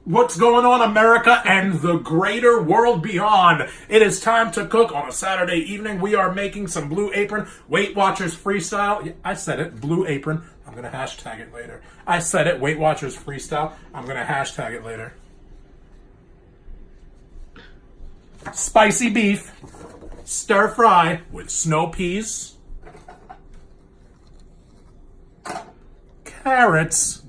What's going on, America and the greater world beyond? It is time to cook on a Saturday evening. We are making some Blue Apron Weight Watchers freestyle. Yeah, I said it, Blue Apron. I'm going to hashtag it later. I said it, Weight Watchers freestyle. I'm going to hashtag it later. Spicy beef, stir fry with snow peas, carrots,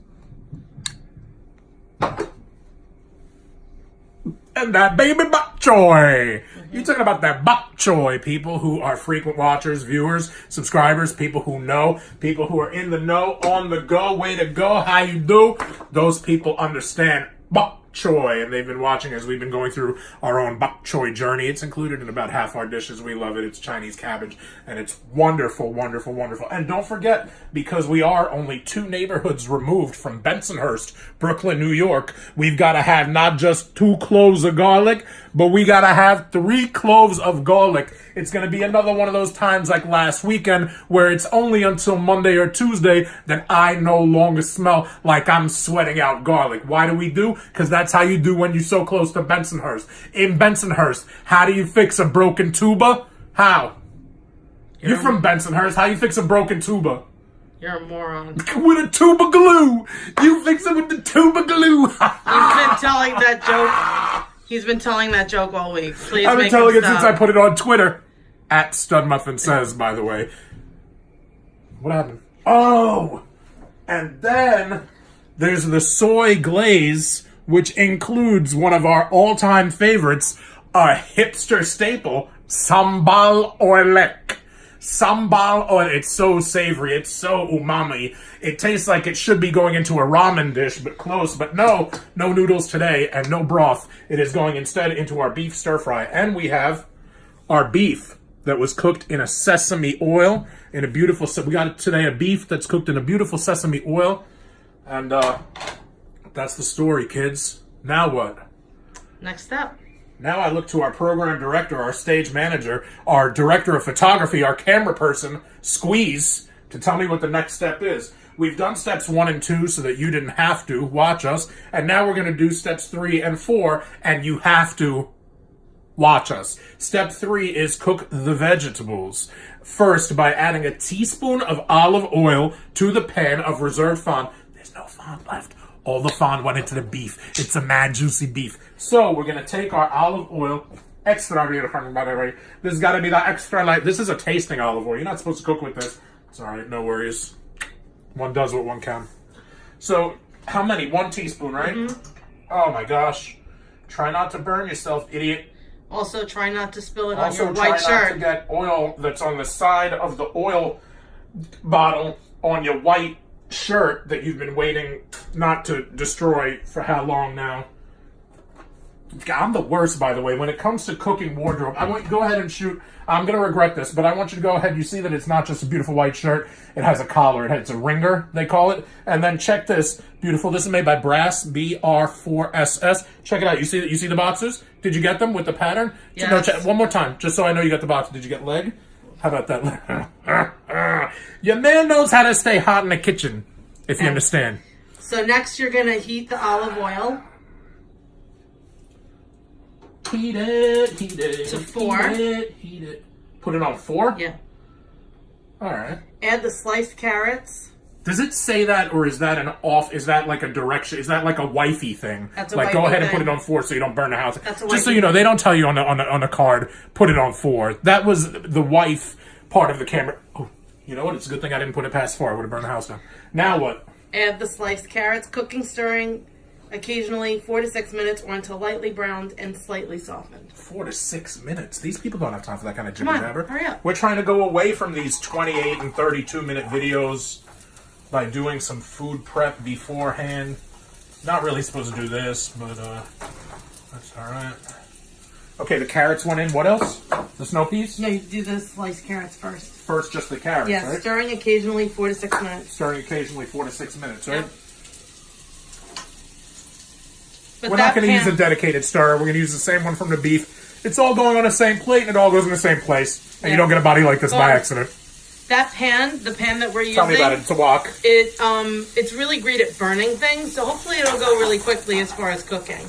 and that Baby Bok Choy. You're talking about that Bok Choy, people who are frequent watchers, viewers, subscribers, people who know, people who are in the know, on the go, way to go, how you do. Those people understand Bok Choy, and they've been watching as we've been going through our own Bok Choy journey. It's included in about half our dishes. We love it. It's Chinese cabbage, and it's wonderful, wonderful, wonderful. And don't forget, because we are only 2 neighborhoods removed from Bensonhurst, Brooklyn, New York, we've got to have not just 2 cloves of garlic, but we got to have 3 cloves of garlic. It's going to be another one of those times like last weekend where it's only until Monday or Tuesday that I no longer smell like I'm sweating out garlic. Why do we do? Because that's how you do when you're so close to Bensonhurst. In Bensonhurst, how do you fix a broken tuba? How? You're from Bensonhurst. How you fix a broken tuba? You're a moron. With a tuba glue. You fix it with the tuba glue. He's been telling that joke. He's been telling that joke all week. Please I've been make telling him it since stop. I put it on Twitter. At Studmuffin Says, by the way. What happened? Oh! And then there's the soy glaze, which includes one of our all-time favorites, a hipster staple, sambal oelek. Sambal oil. It's so savory. It's so umami. It tastes like it should be going into a ramen dish, but close. But no noodles today and no broth. It is going instead into our beef stir fry. And we have our beef that was cooked in a sesame oil. In a beautiful, we got today a beef that's cooked in a beautiful sesame oil. And that's the story, kids. Now what? Next step. Now I look to our program director, our stage manager, our director of photography, our camera person, Squeeze, to tell me what the next step is. We've done steps 1 and 2 so that you didn't have to watch us. And now we're going to do steps 3 and 4, and you have to watch us. Step 3 is cook the vegetables. First, by adding a teaspoon of olive oil to the pan of reserved fond. There's no fond left. All the fond went into the beef. It's a mad juicy beef. So we're going to take our olive oil, extra beautiful, by the way. This has got to be the extra light. This is a tasting olive oil. You're not supposed to cook with this. It's all right. No worries. One does what one can. So how many? 1 teaspoon, right? Mm-hmm. Oh my gosh. Try not to burn yourself, idiot. Also, try not to spill it Also, on your white try not shirt. to get oil that's on the side of the oil bottle on your white shirt that you've been waiting not to destroy for how long now? I'm the worst, by the way. When it comes to cooking wardrobe, I want you to go ahead and shoot. I'm going to regret this, but I want you to go ahead. You see that it's not just a beautiful white shirt. It has a collar. It's a ringer, they call it. And then check this. Beautiful. This is made by Brass, BR4SS. Check it out. You see the boxes? Did you get them with the pattern? Yes. No, check, one more time, just so I know you got the box. Did you get leg? How about that? Your man knows how to stay hot in the kitchen, if you understand. So next you're going to heat the olive oil. Heat it. To 4. Heat it. Put it on 4? Yeah. All right. Add the sliced carrots. Does it say that, or is that an off? Is that like a direction? Is that like a wifey thing? That's a like go wifey ahead and thing. put it on 4 so you don't burn the house. That's a Just so wifey you know, thing. they don't tell you on the card. Put it on 4. That was the wife part of the camera. Oh, you know what? It's a good thing I didn't put it past 4. I would have burned the house down. Now what? Add the sliced carrots, cooking, stirring occasionally 4 to 6 minutes or until lightly browned and slightly softened. 4 to 6 minutes. These people don't have time for that kind of Come on, jibber jabber. hurry up. We're trying to go away from these 28 and 32 minute videos by doing some food prep beforehand. Not really supposed to do this, but that's all right. Okay, the carrots went in. What else? The snow peas? No, you do the sliced carrots first. First, just the carrots, Yes, right? stirring occasionally 4 to 6 minutes. Stirring occasionally 4 to 6 minutes, right? Yep. But We're that not going to use pan- a dedicated stirrer. We're going to use the same one from the beef. It's all going on the same plate, and it all goes in the same place. And you don't get a body like this by accident. That pan, the pan that we're using. Tell me about it. It's a wok. It's really great at burning things, so hopefully it'll go really quickly as far as cooking.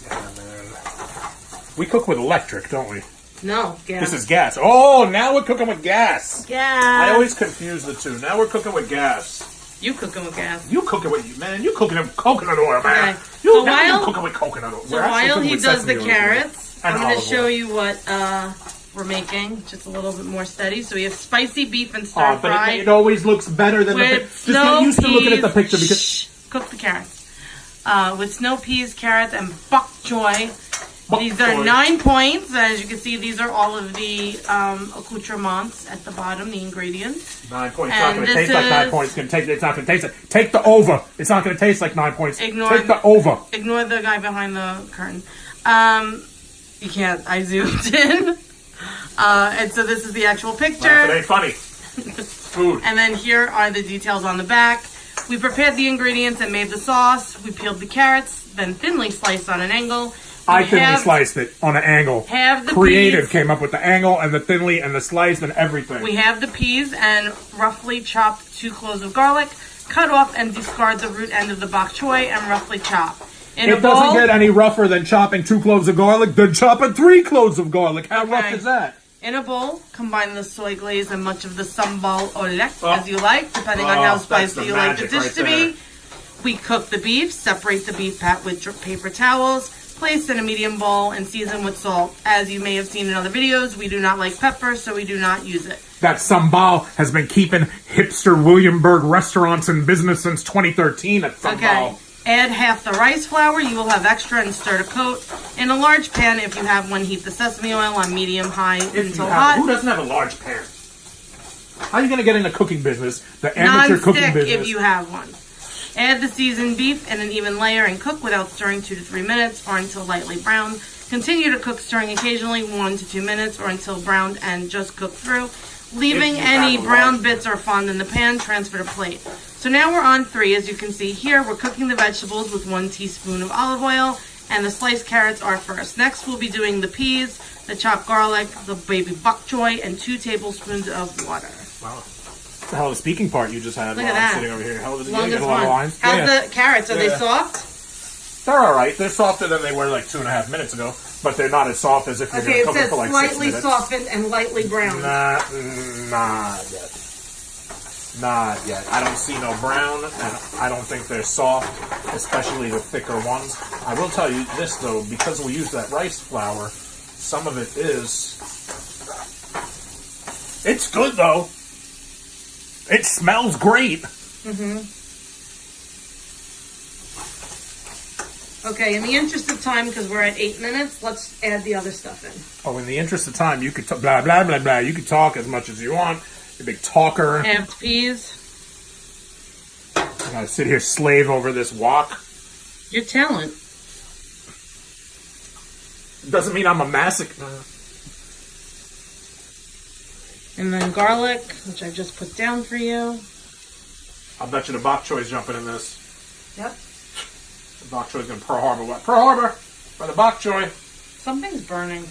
Yeah, man. We cook with electric, don't we? No, gas. This is gas. Oh, now we're cooking with gas. Gas. I always confuse the two. Now we're cooking with gas. You cooking with gas. You cooking with, man, you cooking with coconut oil, man. Okay. You cooking with coconut oil. So while he does the carrots, I'm going to show you what we're making. Just a little bit more steady. So we have spicy beef and stir fry. But it always looks better than the picture. Just get used to looking at the picture because... Cook the carrots. With snow peas, carrots, and bok choy. These are 9 points. As you can see, these are all of the accoutrements at the bottom, the ingredients. 9 points. It's not going to taste like 9 points. It's not going to taste it. Take the over. It's not going to taste like 9 points. Take the over. Ignore the guy behind the curtain. You can't. I zoomed in. And so this is the actual picture. It ain't funny. Food. And then here are the details on the back. We prepared the ingredients and made the sauce. We peeled the carrots, then thinly sliced on an angle. I thinly sliced it on an angle. Creative came up with the angle and the thinly and the slice and everything. We have the peas and roughly chopped 2 cloves of garlic. Cut off and discard the root end of the bok choy and roughly chop. It doesn't get any rougher than chopping 2 cloves of garlic than chopping 3 cloves of garlic. How rough is that? In a bowl, combine the soy glaze and much of the sambal olek, as you like, depending on how spicy you like the dish to be. We cook the beef, separate the beef pat with paper towels, place in a medium bowl, and season with salt. As you may have seen in other videos, we do not like pepper, so we do not use it. That sambal has been keeping hipster Williamburg restaurants in business since 2013 at sambal. Okay. Add half the rice flour. You will have extra and stir to coat. In a large pan, if you have one, heat the sesame oil on medium-high until hot. Who doesn't have a large pan? How are you going to get in the cooking business, the amateur cooking business? If you have one. Add the seasoned beef in an even layer and cook without stirring 2 to 3 minutes or until lightly browned. Continue to cook, stirring occasionally 1 to 2 minutes or until browned and just cook through. Leaving any brown bits or fond in the pan, transfer to plate. So now we're on 3. As you can see here, we're cooking the vegetables with 1 teaspoon of olive oil, and the sliced carrots are first. Next, we'll be doing the peas, the chopped garlic, the baby bok choy, and 2 tablespoons of water. Wow. The hell of a speaking part you just had. Look at that. I'm sitting over here. Hell of a Longest one. How's the carrots? Are they soft? They're all right. They're softer than they were like 2.5 minutes ago, but they're not as soft as if you're going to cook them for like 6 minutes. Slightly softened and lightly browned. Not yet. Not yet. I don't see no brown, and I don't think they're soft, especially the thicker ones. I will tell you this, though, because we use that rice flour, some of it is... It's good, though. It smells great. Mm-hmm. Okay, in the interest of time, because we're at 8 minutes, let's add the other stuff in. Oh, in the interest of time, you could blah, blah, blah, blah. You could talk as much as you want. You're a big talker. Halved peas. I gotta sit here slave over this wok. Your talent. Doesn't mean I'm a masochist. And then garlic, which I just put down for you. I'll bet you the bok choy's jumping in this. Yep. The bok choy's gonna Pearl Harbor what? Pearl Harbor for the bok choy. Something's burning.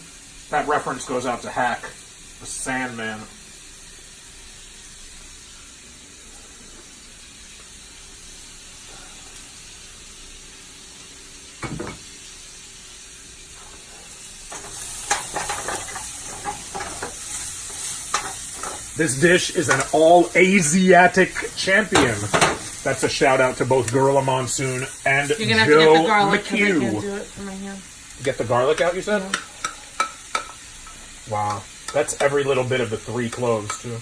That reference goes out to Hack, the Sandman. This dish is an all-Asiatic champion. That's a shout-out to both Gorilla Monsoon and Joe You're going to have to get the garlic because I McHugh. can't do it from my hand. Get the garlic out, you said? Yeah. Wow. That's every little bit of the 3 cloves, too.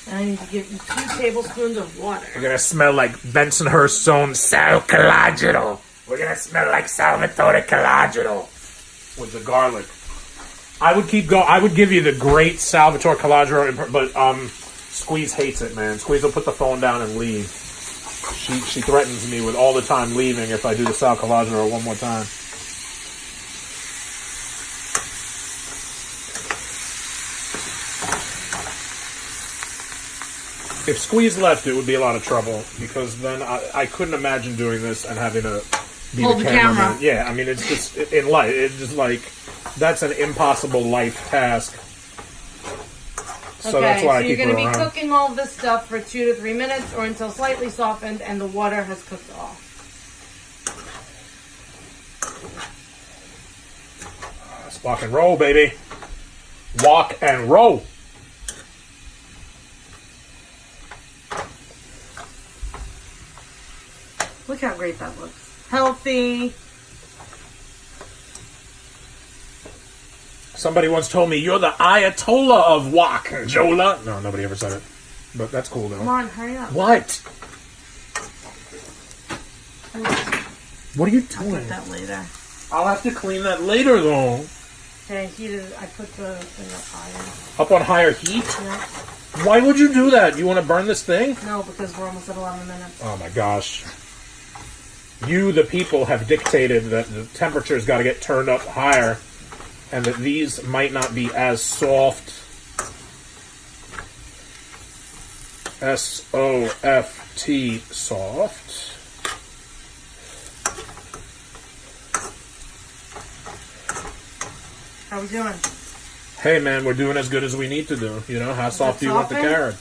And I need to give you 2 tablespoons of water. We're going to smell like Bensonhurst's own Sal Calagero. We're going to smell like Salvatore Calagero with the garlic. I would keep going. I would give you the great Salvatore Calagero, but Squeeze hates it, man. Squeeze will put the phone down and leave. She threatens me with all the time leaving if I do the Sal Calagero one more time. If Squeeze left, it would be a lot of trouble because then I couldn't imagine doing this and having to be hold the camera. Yeah, I mean, it's just in life. It's just like That's an impossible life task. So Okay, that's why I so you're keep going her to be around. cooking all this stuff for 2 to 3 minutes or until slightly softened and the water has cooked off. Let's walk and roll, baby. Walk and roll. Look how great that looks. Healthy. Somebody once told me, you're the Ayatollah of wok, Jola. No, nobody ever said it. But that's cool, though. Come on, hurry up. What? What are you I'll doing? put that later. I'll have to clean that later, though. Okay, I put the thing up higher. Up on higher heat? Yeah. Why would you do that? You want to burn this thing? No, because we're almost at 11 minutes. Oh, my gosh. You, the people, have dictated that the temperature's got to get turned up higher. And that these might not be as soft. S-O-F-T, soft. How we doing? Hey, man, we're doing as good as we need to do. You know, how soft do you want the softened? carrot?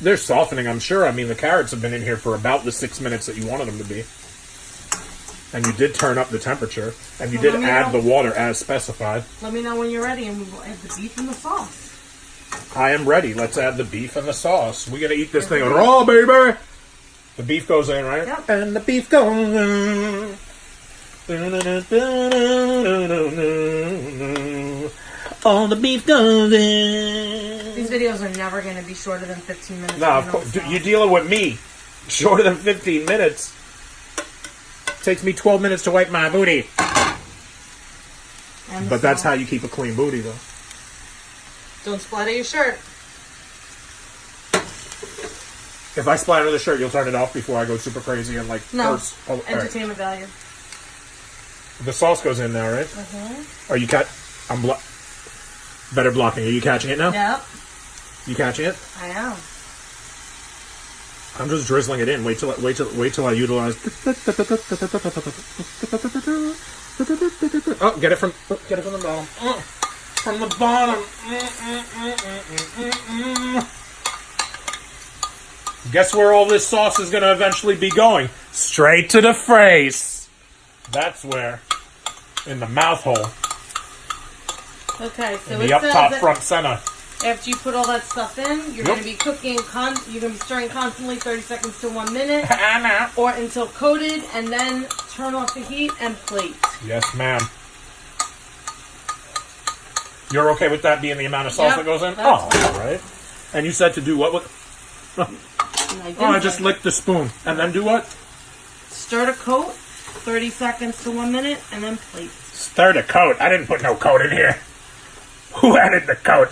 They're softening, I'm sure. I mean, the carrots have been in here for about the 6 minutes that you wanted them to be. And you did turn up the temperature, and you Well, did let me add know. the water as specified. Let me know when you're ready and we will add the beef and the sauce. I am ready. Let's add the beef and the sauce. We're going to eat this thing raw, baby. The beef goes in, right? Yep. And the beef goes in. All the beef goes in. These videos are never going to be shorter than 15 minutes. No, of course. You're dealing with me. Shorter than 15 minutes. Takes me 12 minutes to wipe my booty. But that's how you keep a clean booty, though. Don't splatter your shirt. If I splatter the shirt, you'll turn it off before I go super crazy and like No. curse. Oh, all right. Entertainment value. The sauce goes in now, right? Are you I'm better blocking. Are you catching it now? Yep. You catching it? I am. I'm just drizzling it in. Wait till I utilize. Oh, get it from the bottom. From the bottom. Guess where all this sauce is going to eventually be going? Straight to the face. That's where. In the mouth hole. Okay, so In it the up says top that front center. after you put all that stuff in, you're going to be cooking, you're going to be stirring constantly 30 seconds to 1 minute, or until coated, and then turn off the heat and plate. Yes, ma'am. You're okay with that being the amount of sauce Yep, that goes in? that's Oh, all right. And you said to do what with... And Oh, I just licked the spoon. And then do what? Stir to coat, 30 seconds to 1 minute, and then plate. Stir the coat. I didn't put no coat in here. Who added the coat?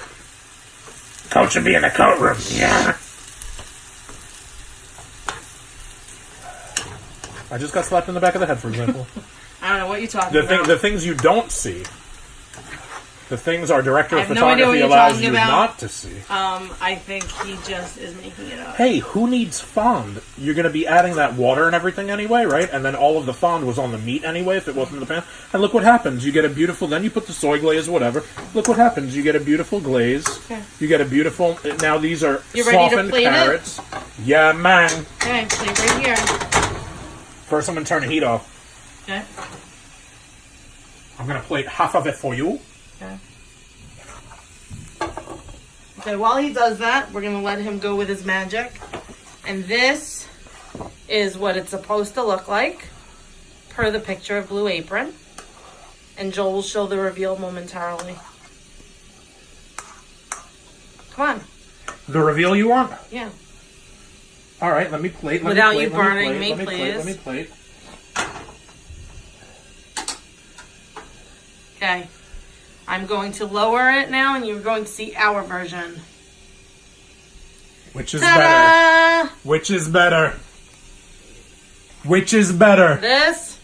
Coat should be in the coat room. Yeah. I just got slapped in the back of the head, for example. I don't know what you're talking about. The things you don't see. The things our director of I have no idea what photography you're allows talking you about. not to see. I think he just is making it up. Hey, who needs fond? You're going to be adding that water and everything anyway, right? And then all of the fond was on the meat anyway, if it wasn't in the pan. And look what happens. You get a beautiful... Then you put the soy glaze, whatever. Look what happens. You get a beautiful glaze. Okay. You get a beautiful... Now these are You ready to softened plate it? carrots. Yeah, man. Okay, plate right here. First, I'm going to turn the heat off. Okay. I'm going to plate half of it for you. Okay. Okay, while he does that, we're going to let him go with his magic. And this is what it's supposed to look like, per the picture of Blue Apron. And Joel will show the reveal momentarily. Come on. The reveal you want? Yeah. All right, let me plate. Without you burning me, Let please. me plate. Okay. I'm going to lower it now, and you're going to see our version. Which is better? Ta-da! Which is better? Which is better? This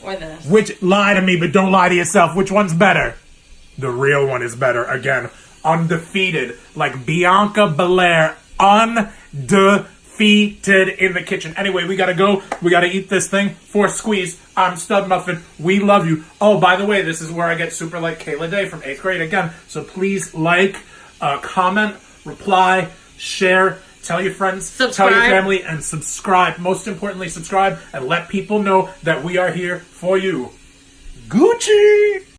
or this? Which, lie to me, but don't lie to yourself. Which one's better? The real one is better. Again, undefeated. Like Bianca Belair. Undefeated. defeated in the kitchen. Anyway, we gotta go. We gotta eat this thing. For Squeeze, I'm Stud Muffin. We love you. Oh, by the way, this is where I get super like Kayla Day from 8th grade again. So please like, comment, reply, share, tell your friends, subscribe. Tell your family, and subscribe. Most importantly, subscribe and let people know that we are here for you. Gucci!